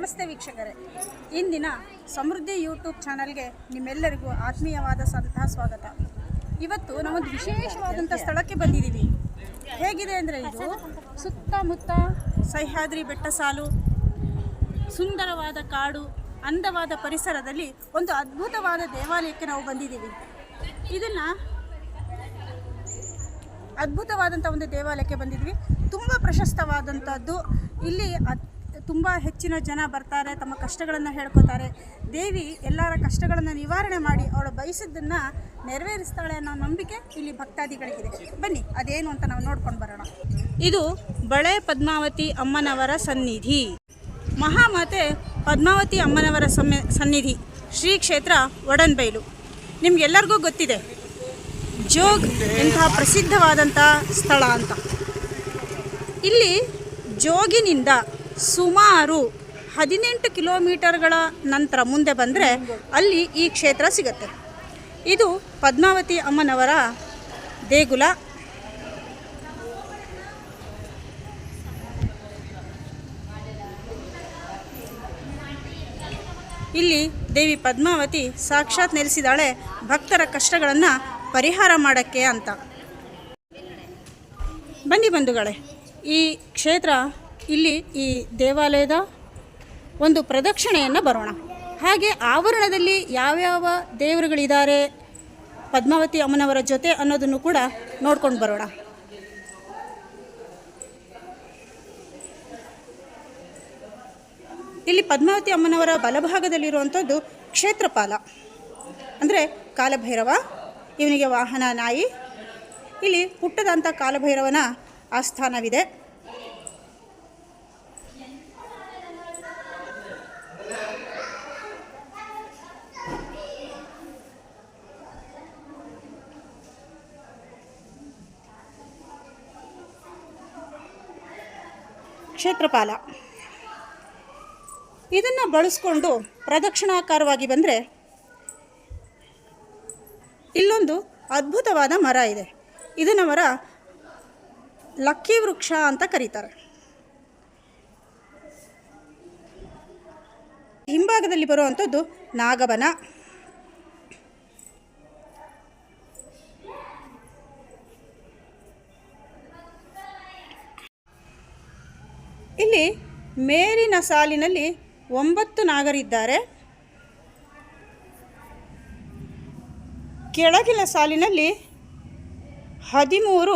ನಮಸ್ತೆ ವೀಕ್ಷಕರೇ, ಇಂದಿನ ಸಮೃದ್ಧಿ ಯೂಟ್ಯೂಬ್ ಚಾನಲ್ಗೆ ನಿಮ್ಮೆಲ್ಲರಿಗೂ ಆತ್ಮೀಯವಾದ ಸ್ವಾಗತ. ಇವತ್ತು ನಾವೊಂದು ವಿಶೇಷವಾದಂಥ ಸ್ಥಳಕ್ಕೆ ಬಂದಿದ್ದೀವಿ. ಹೇಗಿದೆ ಅಂದರೆ ಇದು ಸುತ್ತಮುತ್ತ ಸಹ್ಯಾದ್ರಿ ಬೆಟ್ಟ ಸಾಲು, ಸುಂದರವಾದ ಕಾಡು, ಅಂದವಾದ ಪರಿಸರದಲ್ಲಿ ಒಂದು ಅದ್ಭುತವಾದ ದೇವಾಲಯಕ್ಕೆ ನಾವು ಬಂದಿದ್ದೀವಿ. ಇದನ್ನು ಅದ್ಭುತವಾದಂಥ ಒಂದು ದೇವಾಲಯಕ್ಕೆ ಬಂದಿದ್ವಿ. ತುಂಬ ಪ್ರಶಸ್ತವಾದಂಥದ್ದು. ಇಲ್ಲಿ ತುಂಬ ಹೆಚ್ಚಿನ ಜನ ಬರ್ತಾರೆ, ತಮ್ಮ ಕಷ್ಟಗಳನ್ನು ಹೇಳ್ಕೊತಾರೆ. ದೇವಿ ಎಲ್ಲರ ಕಷ್ಟಗಳನ್ನು ನಿವಾರಣೆ ಮಾಡಿ ಅವಳು ಬಯಸಿದ್ದನ್ನು ನೆರವೇರಿಸ್ತಾಳೆ ಅನ್ನೋ ನಂಬಿಕೆ ಇಲ್ಲಿ ಭಕ್ತಾದಿಗಳಿಗಿದೆ. ಬನ್ನಿ ಅದೇನು ಅಂತ ನಾವು ನೋಡ್ಕೊಂಡು ಬರೋಣ. ಇದು ಬಳೆ ಪದ್ಮಾವತಿ ಅಮ್ಮನವರ ಸನ್ನಿಧಿ. ಮಹಾಮಾತೆ ಪದ್ಮಾವತಿ ಅಮ್ಮನವರ ಸನ್ನಿಧಿ ಶ್ರೀ ಕ್ಷೇತ್ರ ಒಡನ್ಬೈಲು. ನಿಮಗೆಲ್ಲರಿಗೂ ಗೊತ್ತಿದೆ ಜೋಗ್ ಎಂತಹ ಪ್ರಸಿದ್ಧವಾದಂಥ ಸ್ಥಳ ಅಂತ. ಇಲ್ಲಿ ಜೋಗಿನಿಂದ ಸುಮಾರು 18 ಕಿಲೋಮೀಟರ್ಗಳ ನಂತರ ಮುಂದೆ ಬಂದರೆ ಅಲ್ಲಿ ಈ ಕ್ಷೇತ್ರ ಸಿಗುತ್ತೆ. ಇದು ಪದ್ಮಾವತಿ ಅಮ್ಮನವರ ದೇಗುಲ. ಇಲ್ಲಿ ದೇವಿ ಪದ್ಮಾವತಿ ಸಾಕ್ಷಾತ್ ನೆಲೆಸಿದಾಳೆ ಭಕ್ತರ ಕಷ್ಟಗಳನ್ನು ಪರಿಹಾರ ಮಾಡೋಕ್ಕೆ ಅಂತ. ಬನ್ನಿ ಬಂಧುಗಳೇ, ಈ ಕ್ಷೇತ್ರ ಇಲ್ಲಿ ಈ ದೇವಾಲಯದ ಒಂದು ಪ್ರದಕ್ಷಿಣೆಯನ್ನು ಬರೋಣ. ಹಾಗೆ ಆವರಣದಲ್ಲಿ ಯಾವ್ಯಾವ ದೇವರುಗಳಿದ್ದಾರೆ ಪದ್ಮಾವತಿ ಅಮ್ಮನವರ ಜೊತೆ ಅನ್ನೋದನ್ನು ಕೂಡ ನೋಡ್ಕೊಂಡು ಬರೋಣ. ಇಲ್ಲಿ ಪದ್ಮಾವತಿ ಅಮ್ಮನವರ ಬಲಭಾಗದಲ್ಲಿರುವಂಥದ್ದು ಕ್ಷೇತ್ರಪಾಲ, ಅಂದರೆ ಕಾಲಭೈರವ. ಇವನಿಗೆ ವಾಹನ ನಾಯಿ. ಇಲ್ಲಿ ಪುಟ್ಟದಂಥ ಕಾಲಭೈರವನ ಆಸ್ಥಾನವಿದೆ. ಕ್ಷೇತ್ರಪಾಲ ಇದನ್ನು ಬಳಸ್ಕೊಂಡು ಪ್ರದಕ್ಷಿಣಾಕಾರವಾಗಿ ಬಂದರೆ ಇಲ್ಲೊಂದು ಅದ್ಭುತವಾದ ಮರ ಇದೆ. ಇದನ್ನ ಮರ ಲಕ್ಕಿ ವೃಕ್ಷ ಅಂತ ಕರೀತಾರೆ. ಹಿಂಭಾಗದಲ್ಲಿ ಬರುವಂಥದ್ದು ನಾಗವನ. ಇಲ್ಲಿ ಮೇಲಿನ ಸಾಲಿನಲ್ಲಿ 9 ನಾಗರಿದ್ದಾರೆ. ಕೆಳಗಿನ ಸಾಲಿನಲ್ಲಿ 13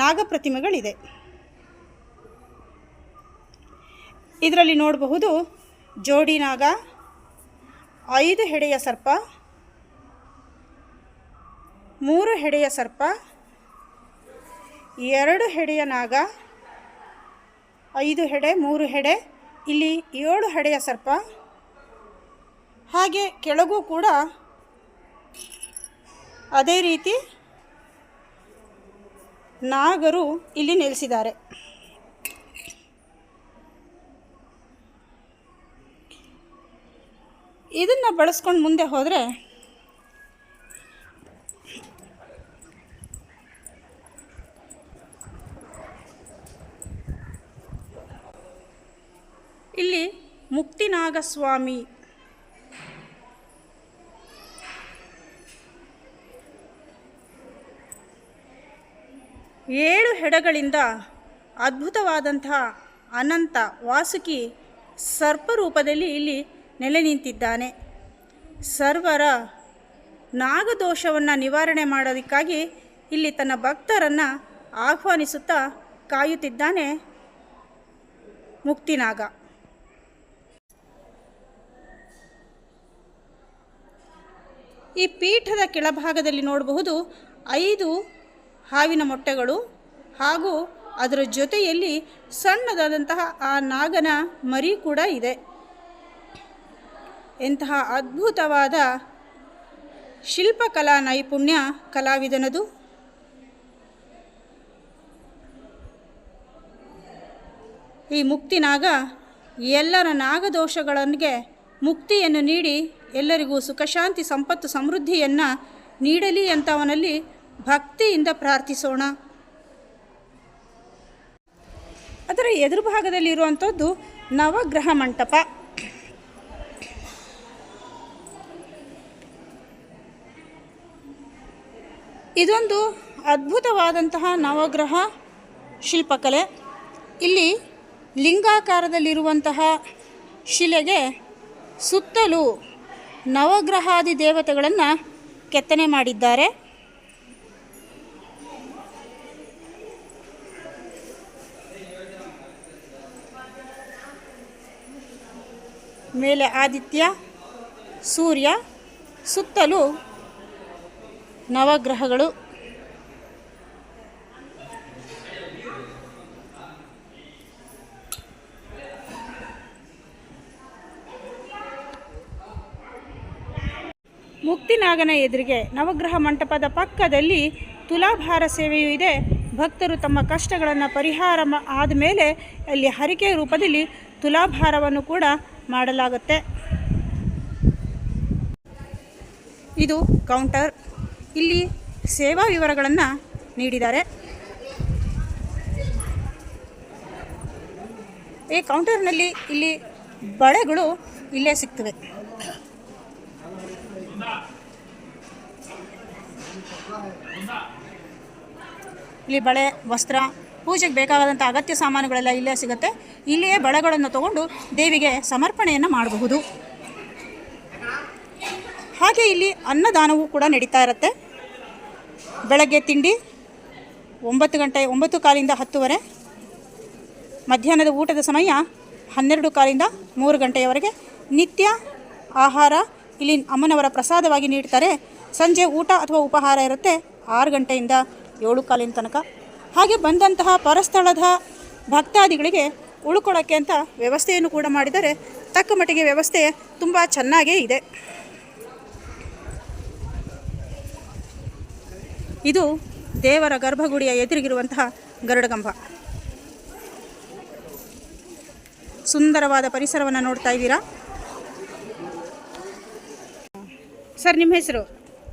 ನಾಗಪ್ರತಿಮೆಗಳಿದೆ. ಇದರಲ್ಲಿ ನೋಡಬಹುದು ಜೋಡಿ ನಾಗ, 5 ಹೆಡೆಯ ಸರ್ಪ, 3 ಹೆಡೆಯ ಸರ್ಪ, 2 ಹೆಡೆಯ ನಾಗ, 5 ಹೆಡೆ, 3 ಹೆಡೆ, ಇಲ್ಲಿ 7 ಹೆಡೆಯ ಸರ್ಪ. ಹಾಗೆ ಕೆಳಗೂ ಕೂಡ ಅದೇ ರೀತಿ ನಾಗರು ಇಲ್ಲಿ ನೆಲೆಸಿದ್ದಾರೆ. ಇದನ್ನು ಬಳಸ್ಕೊಂಡು ಮುಂದೆ ಹೋದರೆ ಇಲ್ಲಿ ಮುಕ್ತಿನಾಗಸ್ವಾಮಿ, ಏಳು ಹೆಡೆಗಳಿಂದ ಅದ್ಭುತವಾದಂತಹ ಅನಂತ ವಾಸುಕಿ ಸರ್ಪರೂಪದಲ್ಲಿ ಇಲ್ಲಿ ನೆಲೆ ನಿಂತಿದ್ದಾನೆ. ಸರ್ವರ ನಾಗದೋಷವನ್ನು ನಿವಾರಣೆ ಮಾಡೋದಕ್ಕಾಗಿ ಇಲ್ಲಿ ತನ್ನ ಭಕ್ತರನ್ನು ಆಹ್ವಾನಿಸುತ್ತಾ ಕಾಯುತ್ತಿದ್ದಾನೆ ಮುಕ್ತಿನಾಗ. ಈ ಪೀಠದ ಕೆಳಭಾಗದಲ್ಲಿ ನೋಡಬಹುದು 5 ಹಾವಿನ ಮೊಟ್ಟೆಗಳು, ಹಾಗೂ ಅದರ ಜೊತೆಯಲ್ಲಿ ಸಣ್ಣದಾದಂತಹ ಆ ನಾಗನ ಮರಿ ಕೂಡ ಇದೆ. ಎಂತಹ ಅದ್ಭುತವಾದ ಶಿಲ್ಪಕಲಾ ನೈಪುಣ್ಯ ಕಲಾವಿದನದು. ಈ ಮುಕ್ತಿನಾಗ ಎಲ್ಲರ ನಾಗದೋಷಗಳಿಗೆ ಮುಕ್ತಿಯನ್ನು ನೀಡಿ ಎಲ್ಲರಿಗೂ ಸುಖಶಾಂತಿ ಸಂಪತ್ತು ಸಮೃದ್ಧಿಯನ್ನು ನೀಡಲಿ ಅಂತ ಅವನಲ್ಲಿ ಭಕ್ತಿಯಿಂದ ಪ್ರಾರ್ಥಿಸೋಣ. ಅದರ ಎದುರು ಭಾಗದಲ್ಲಿರುವಂಥದ್ದು ನವಗ್ರಹ ಮಂಟಪ. ಇದೊಂದು ಅದ್ಭುತವಾದಂತಹ ನವಗ್ರಹ ಶಿಲ್ಪಕಲೆ. ಇಲ್ಲಿ ಲಿಂಗಾಕಾರದಲ್ಲಿರುವಂತಹ ಶಿಲೆಗೆ ಸುತ್ತಲೂ ನವಗ್ರಹಾದಿ ದೇವತೆಗಳನ್ನು ಕೆತ್ತನೆ ಮಾಡಿದ್ದಾರೆ. ಮೇಲೆ ಆದಿತ್ಯ, ಸೂರ್ಯ, ಸುತ್ತಲೂ ನವಗ್ರಹಗಳು. ಮುಕ್ತಿನಾಗನ ಎದುರಿಗೆ ನವಗ್ರಹ ಮಂಟಪದ ಪಕ್ಕದಲ್ಲಿ ತುಲಾಭಾರ ಸೇವೆಯೂ ಇದೆ. ಭಕ್ತರು ತಮ್ಮ ಕಷ್ಟಗಳನ್ನು ಪರಿಹಾರ ಆದಮೇಲೆ ಅಲ್ಲಿ ಹರಿಕೆ ರೂಪದಲ್ಲಿ ತುಲಾಭಾರವನ್ನು ಕೂಡ ಮಾಡಲಾಗುತ್ತೆ. ಇದು ಕೌಂಟರ್. ಇಲ್ಲಿ ಸೇವಾ ವಿವರಗಳನ್ನು ನೀಡಿದ್ದಾರೆ. ಈ ಕೌಂಟರ್ನಲ್ಲಿ ಇಲ್ಲಿ ಬಳೆಗಳು ಇಲ್ಲೇ ಸಿಗ್ತವೆ. ಇಲ್ಲಿ ಬಳೆ, ವಸ್ತ್ರ, ಪೂಜೆಗೆ ಬೇಕಾದಂಥ ಅಗತ್ಯ ಸಾಮಾನುಗಳೆಲ್ಲ ಇಲ್ಲೇ ಸಿಗುತ್ತೆ. ಇಲ್ಲಿಯೇ ಬಳೆಗಳನ್ನು ತಗೊಂಡು ದೇವಿಗೆ ಸಮರ್ಪಣೆಯನ್ನು ಮಾಡಬಹುದು. ಹಾಗೆ ಇಲ್ಲಿ ಅನ್ನದಾನವೂ ಕೂಡ ನಡೀತಾ ಇರುತ್ತೆ. ಬೆಳಗ್ಗೆ ತಿಂಡಿ 9 ಗಂಟೆ 9:15 10:00, ಮಧ್ಯಾಹ್ನದ ಊಟದ ಸಮಯ 12:15 3 ಗಂಟೆಯವರೆಗೆ. ನಿತ್ಯ ಆಹಾರ ಇಲ್ಲಿ ಅಮ್ಮನವರ ಪ್ರಸಾದವಾಗಿ ನೀಡ್ತಾರೆ. ಸಂಜೆ ಊಟ ಅಥವಾ ಉಪಹಾರ ಇರುತ್ತೆ 6 ಗಂಟೆಯಿಂದ 7:15 ತನಕ. ಹಾಗೆ ಬಂದಂತಹ ಪರಸ್ಥಳದ ಭಕ್ತಾದಿಗಳಿಗೆ ಉಳ್ಕೊಳ್ಳೋಕ್ಕೆ ಅಂತ ವ್ಯವಸ್ಥೆಯನ್ನು ಕೂಡ ಮಾಡಿದ್ದಾರೆ. ತಕ್ಕ ಮಟ್ಟಿಗೆ ವ್ಯವಸ್ಥೆ ತುಂಬ ಚೆನ್ನಾಗೇ ಇದೆ. ಇದು ದೇವರ ಗರ್ಭಗುಡಿಯ ಎದುರಿಗಿರುವಂತಹ ಗರುಡಗಂಬ. ಸುಂದರವಾದ ಪರಿಸರವನ್ನು ನೋಡ್ತಾ ಇದ್ದೀರಾ. ಸರ್, ನಿಮ್ಮ ಹೆಸರು?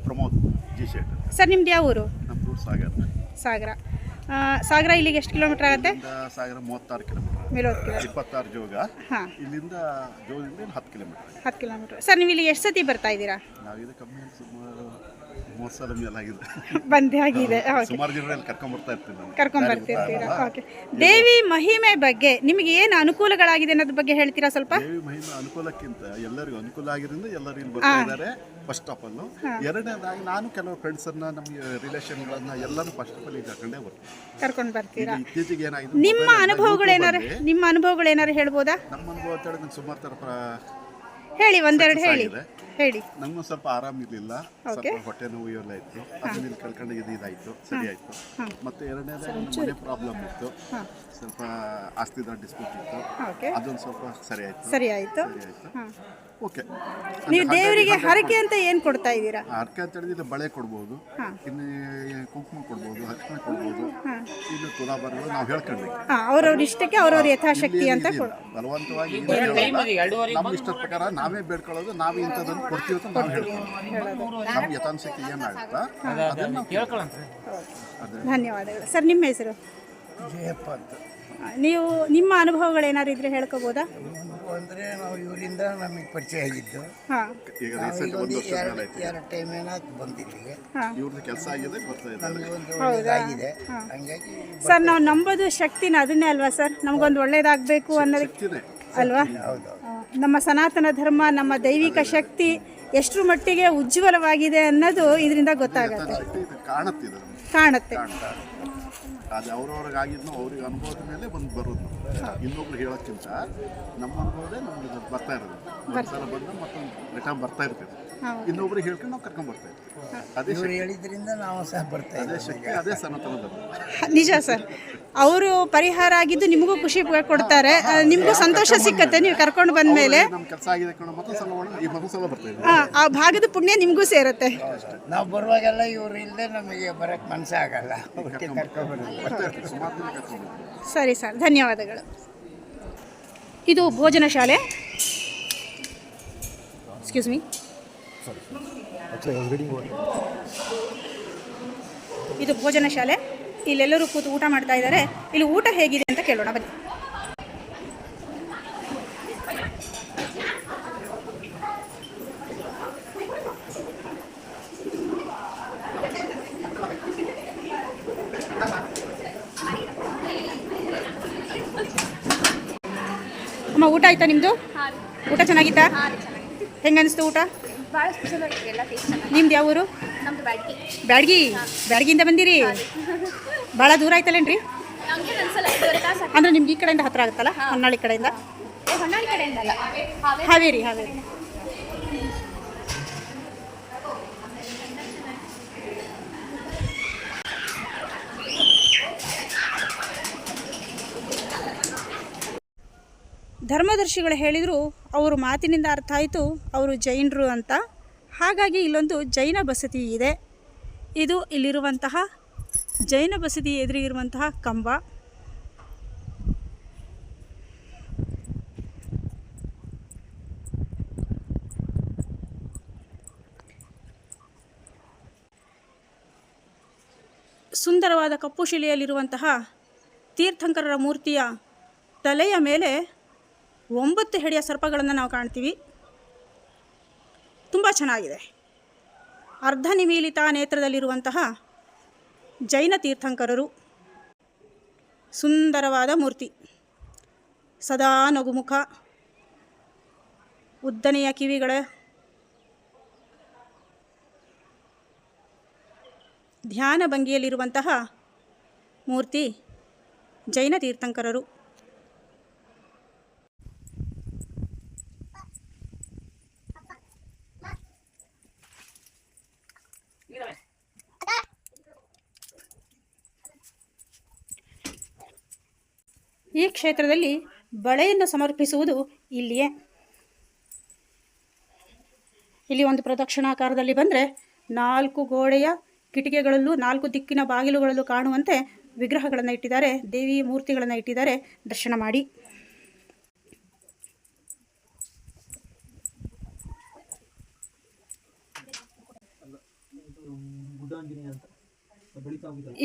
Pramod G set. ಸರ್, ನಿಮ್ದು ಯಾವ ಊರು? ನಮ್ಮದು ಸಾಗರ. ಸಾಗರ ಇಲ್ಲಿಗೆ ಎಷ್ಟು ಕಿಲೋಮೀಟರ್ ಆಗುತ್ತೆ? ಸಾಗರ 36 ಕಿಲೋಮೀಟರ್, 26 ಜೋಗ. ಇಲ್ಲಿಂದ ಜೋಗದಿಂದ 10 ಕಿಲೋಮೀಟರ್. ಸರ್, ನೀವು ಇಲ್ಲಿ ಎಷ್ಟು ಸತಿ ಬರ್ತಾ ಇದ್ದೀರಾ? ನಾವಿದು ಕಮ್ಮಿ ಸುಮಾರು 30 ಸಲ ಮೇಲೆ ಆಗಿದೆ. ಬಂದೇ ಆಗಿದೆ. ಸುಮಾರು ಜನರಲ್ಲಿ ಕರ್ಕೊಂಡ್ಬರ್ತೀರಾ? ಓಕೆ. ದೇವಿ ಮಹಿಮೆ ಬಗ್ಗೆ ನಿಮಗೆ ಏನು ಅನುಕೂಲಗಳಾಗಿದೆ ಅನ್ನೋದ್ರ ಬಗ್ಗೆ ಹೇಳ್ತೀರಾ ಸ್ವಲ್ಪ? ದೇವಿ ಮಹಿಮೆ ಅನುಕೂಲಕ್ಕಿಂತ ಎಲ್ಲರಿಗೂ ಅನುಕೂಲ ಆಗಿರೋದ್ರಿಂದ ಎಲ್ಲರೂ ಇಲ್ಲಿ ಬರ್ತಾ ಇದ್ದಾರೆ. ಫಸ್ಟ್ ಆಫ್ ಆಲ್ ಎರಡನೇದಾಗಿ ನಾನು ಕೆಲವು ಫ್ರೆಂಡ್ಸನ್ನ, ನಮ್ಮ ರಿಲೇಷನ್ಗಳನ್ನ ಎಲ್ಲರೂ ಫಸ್ಟ್ ಆಫ್ ಆಲ್ ಈಗ ಕರ್ಕೊಂಡು ಬರ್ತೀರಾ? ಇತ್ತೀಚೆಗೆ ಏನಾಗಿದೆ, ನಿಮ್ಮ ಅನುಭವಗಳು ಏನಾರು ಹೇಳ್ಬೋದಾ? ನಮ್ಮ ಅನುಭವ ಅಂತ ಹೇಳಿದ್ರೆ ಸುಮಾರು ಥರ ಹೇಳಿ, ಒಂದೆರಡು ಹೇಳಿ. ನಂಗೂ ಸ್ವಲ್ಪ ಆರಾಮಿರ್ಲಿಲ್ಲ, ಸ್ವಲ್ಪ ಹೊಟ್ಟೆ ನೋವು ಇವೆಲ್ಲ ಇತ್ತು. ಅದನ್ನ ಇಲ್ಲಿ ಕಳ್ಕೊಂಡು ಇದಾಯಿತು, ಸರಿ ಆಯಿತು. ಮತ್ತು ಎರಡನೇದಾಗಿ ಮನೆ ಪ್ರಾಬ್ಲಮ್ ಇತ್ತು, ಸ್ವಲ್ಪ ಆಸ್ತಿದ ಡಿಸ್ಪ್ಯೂಟ್ ಇತ್ತು. ಅದೊಂದು ಸ್ವಲ್ಪ ಸರಿ ಆಯಿತು. ಓಕೆ. ನೀವು ದೇವರಿಗೆ ಹರಕೆ ಅಂತ ಏನು ಕೊಡ್ತಾ ಇದ್ದೀರಾ? ಹರಕೆ ಅಂತ ಹೇಳಿದ್ರೆ ಬಳೆ ಕೊಡ್ಬೋದು, ಇನ್ನು ಕುಂಕುಮ ಕೊಡ್ಬೋದು, ಅರ್ಶಿನ ಕೊಡ್ಬೋದು, ಇನ್ನು ತುಲಾಭಾರಗಳು ನಾವು ಹೇಳ್ಕೊಂಡ್ವಿ. ಅವ್ರವ್ರ ಇಷ್ಟಕ್ಕೆ ಅವ್ರವ್ರ ಯಥಾಶಕ್ತಿ ಅಂತ ಬಲವಂತವಾಗಿ ನಮ್ಮ ಇಷ್ಟದ ಪ್ರಕಾರ ನಾವೇ ಬೇಡ್ಕೊಳ್ಳೋದು, ನಾವೇ ಇಂಥದ್ದನ್ನು ಕೊಡ್ತೀವಿ ಅಂತ ನಾವು ಹೇಳ್ಕೊಳ್ಳೋದು. ನಮ್ಮ ಯಥಾಶಕ್ತಿ ಏನಾಗುತ್ತಾ ಅದನ್ನು ನಾವು ಕೇಳ್ಕೊಳ್ಳೋಣ. ಧನ್ಯವಾದಗಳು. ಸರ್, ನಿಮ್ಮ ಹೆಸರು? ಜಯಪ್ಪ ಅಂತ. ನೀವು ನಿಮ್ಮ ಅನುಭವಗಳೇನಾದ್ರು ಇದ್ರೆ ಹೇಳ್ಕೋಬೋದಾ? ಅಂದರೆ ನಾವು ಇವರಿಂದ ನಮಗೆ ಪರಿಚಯ ಆಗಿದ್ದು. ಈಗ ರೀಸೆಂಟ್ 1 ವರ್ಷ ಎರಡು ಟೈಮ್ ಏನಾಯ್ತು ಬಂದಿಲ್ಲಿಗೆ. ಇವ್ರದ್ದು ಕೆಲಸ ಆಗಿದೆ, ಬರ್ತಾ ಇದ್ದಾರೆ. ನಮಗೊಂದು ಒಳ್ಳೆಯದಾಗಿದೆ. ಹಂಗಾಗಿ ಸರ್, ನಾವು ನಂಬೋದು ಶಕ್ತಿನ ಅದನ್ನೇ ಅಲ್ವಾ ಸರ್? ನಮಗೊಂದು ಒಳ್ಳೇದಾಗಬೇಕು ಅನ್ನೋದಕ್ಕೆ ಅಲ್ವಾ? ನಮ್ಮ ಸನಾತನ ಧರ್ಮ, ನಮ್ಮ ದೈವಿಕ ಶಕ್ತಿ ಎಷ್ಟರ ಮಟ್ಟಿಗೆ ಉಜ್ವಲವಾಗಿದೆ ಅನ್ನೋದು ಇದರಿಂದ ಗೊತ್ತಾಗುತ್ತೆ, ಕಾಣುತ್ತೆ. ಅದು ಅವ್ರವ್ರಿಗಾಗಿದ್ದು ಅವ್ರಿಗೆ ಅನುಭವದ ಮೇಲೆ ಬರೋದು. ಇನ್ನೊಬ್ರು ಹೇಳೋಕ್ಕಿಂತ ನಮ್ಮ ಅನುಭವದೇ ನಮ್ಗೆ ಬರ್ತಾ ಇರೋದು. ಒಂದ್ಸಲ ಬಂದು ಮತ್ತೊಂದು ರಿಟರ್ನ್ ಬರ್ತಾ ಇರ್ತೀವಿ. ಇನ್ನೊಬ್ರಿಗೆ ಹೇಳ್ಕೊಂಡು ನಾವು ಕರ್ಕೊಂಡ್ ಬರ್ತಾ ಇರ್ತೀವಿ. ಅದೇ ಹೇಳಿದ್ರಿಂದ ನಾವು ಸಹ ಬರ್ತಾ ಅದೇ ಶಕ್ತಿ, ಅದೇ ಸನಾತನ ಧರ್ಮ. ನಿಜ ಸರ್. ಅವರು ಪರಿಹಾರ ಆಗಿದ್ದು ನಿಮಗೂ ಖುಷಿ ಕೊಡ್ತಾರೆ, ನಿಮಗೂ ಸಂತೋಷ ಸಿಕ್ಕತ್ತೆ ನೀವು ಕರ್ಕೊಂಡು ಬಂದ ಮೇಲೆ. ನಮ್ಮ ಕೆಲಸ ಆಗಿದೆ ಕಣ, ಮತ್ತೊಂದ್ಸಲ ಬರ್ತಾ ಇದ್ದೀವಿ. ಆ ಭಾಗದ ಪುಣ್ಯ ನಿಮಗೂ ಸೇರುತ್ತೆ. ನಾವು ಬರುವಾಗೆಲ್ಲ ಇವ್ರು ಇಲ್ಲದೆ ನಮಗೆ ಬರೋಕ್ಕೆ ಮನಸ್ಸೇ ಆಗಲ್ಲ. ಸರಿ ಸರ್, ಧನ್ಯವಾದಗಳು. ಇದು ಭೋಜನ ಶಾಲೆ. Excuse me. ಇದು ಭೋಜನ ಶಾಲೆ. ಇಲ್ಲೆಲ್ಲರೂ ಕೂತು ಊಟ ಮಾಡ್ತಾ ಇದ್ದಾರೆ. ಇಲ್ಲಿ ಊಟ ಹೇಗಿದೆ ಅಂತ ಕೇಳೋಣ ಬನ್ನಿ. ಅಮ್ಮ ಊಟ ಆಯ್ತಾ ನಿಮ್ಮದು? ಹಾಂ ಊಟ ಚೆನ್ನಾಗಿತ್ತಾ? ಹಾಂ ರೀ ಚೆನ್ನಾಗಿದೆ. ಹೆಂಗೆ ಅನಿಸ್ತು ಊಟ? ಭಾಳ ಸ್ಪೆಷಲ್ ಆಗಿತ್ತು ಎಲ್ಲ ಟೇಸ್ಟ್ ಚೆನ್ನಾಗಿ. ನಿಮ್ದು ಯಾವ ಊರು? ನಮ್ದು ಬ್ಯಾಡ್ಗಿ. ಬ್ಯಾಡಗಿಯಿಂದ ಬಂದಿರಿ? ಭಾಳ ದೂರ ಆಯ್ತಲ್ಲೇನ್ರಿ? ನಮಗೆ ಅನ್ಸಲ್ಲ 5 ತಾಸು. ಅಂದರೆ ನಿಮ್ಗೆ ಈ ಕಡೆಯಿಂದ ಹತ್ರ ಆಗುತ್ತಲ್ಲ, ಹೊನ್ನಾಳಿ ಕಡೆಯಿಂದ? ಹೊನ್ನಾಳಿ ಕಡೆಯಿಂದ ಅಲ್ಲ, ಹಾವೇರಿ. ಧರ್ಮದರ್ಶಿಗಳು ಹೇಳಿದರು, ಅವರು ಮಾತಿನಿಂದ ಅರ್ಥ ಆಯಿತು ಅವರು ಜೈನರು ಅಂತ. ಹಾಗಾಗಿ ಇಲ್ಲೊಂದು ಜೈನ ಬಸದಿ ಇದೆ. ಇದು ಇಲ್ಲಿರುವಂತಹ ಜೈನ ಬಸದಿ ಎದುರಿಗಿರುವಂತಹ ಕಂಬ. ಸುಂದರವಾದ ಕಪ್ಪು ಶಿಲೆಯಲ್ಲಿರುವಂತಹ ತೀರ್ಥಂಕರರ ಮೂರ್ತಿಯ ತಲೆಯ ಮೇಲೆ 9 ಹೆಡೆಯ ಸರ್ಪಗಳನ್ನು ನಾವು ಕಾಣ್ತೀವಿ. ತುಂಬ ಚೆನ್ನಾಗಿದೆ. ಅರ್ಧ ನಿಮೀಲಿತ ನೇತ್ರದಲ್ಲಿರುವಂತಹ ಜೈನ ತೀರ್ಥಂಕರರು. ಸುಂದರವಾದ ಮೂರ್ತಿ, ಸದಾ ನಗುಮುಖ, ಉದ್ದನೆಯ ಕಿವಿಗಳ, ಧ್ಯಾನ ಭಂಗಿಯಲ್ಲಿರುವಂತಹ ಮೂರ್ತಿ ಜೈನ ತೀರ್ಥಂಕರರು. ಈ ಕ್ಷೇತ್ರದಲ್ಲಿ ಬಳೆಯನ್ನು ಸಮರ್ಪಿಸುವುದು ಇಲ್ಲಿಯೇ. ಇಲ್ಲಿ ಒಂದು ಪ್ರದಕ್ಷಿಣಾಕಾರದಲ್ಲಿ ಬಂದರೆ 4 ಗೋಡೆಯ ಕಿಟಿಕೆಗಳಲ್ಲೂ 4 ದಿಕ್ಕಿನ ಬಾಗಿಲುಗಳಲ್ಲೂ ಕಾಣುವಂತೆ ವಿಗ್ರಹಗಳನ್ನು ಇಟ್ಟಿದ್ದಾರೆ, ದೇವಿ ಮೂರ್ತಿಗಳನ್ನು ಇಟ್ಟಿದ್ದಾರೆ. ದರ್ಶನ ಮಾಡಿ.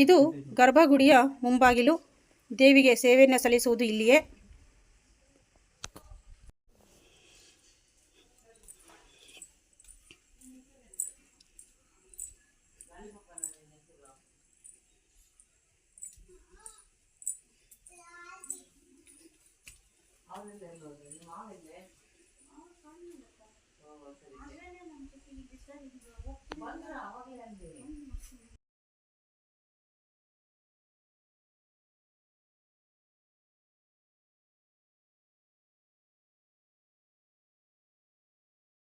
ಇದು ಗರ್ಭಗುಡಿಯ ಮುಂಬಾಗಿಲು. ದೇವಿಗೆ ಸೇವೆಯನ್ನು ಸಲ್ಲಿಸುವುದು ಇಲ್ಲಿಯೇ.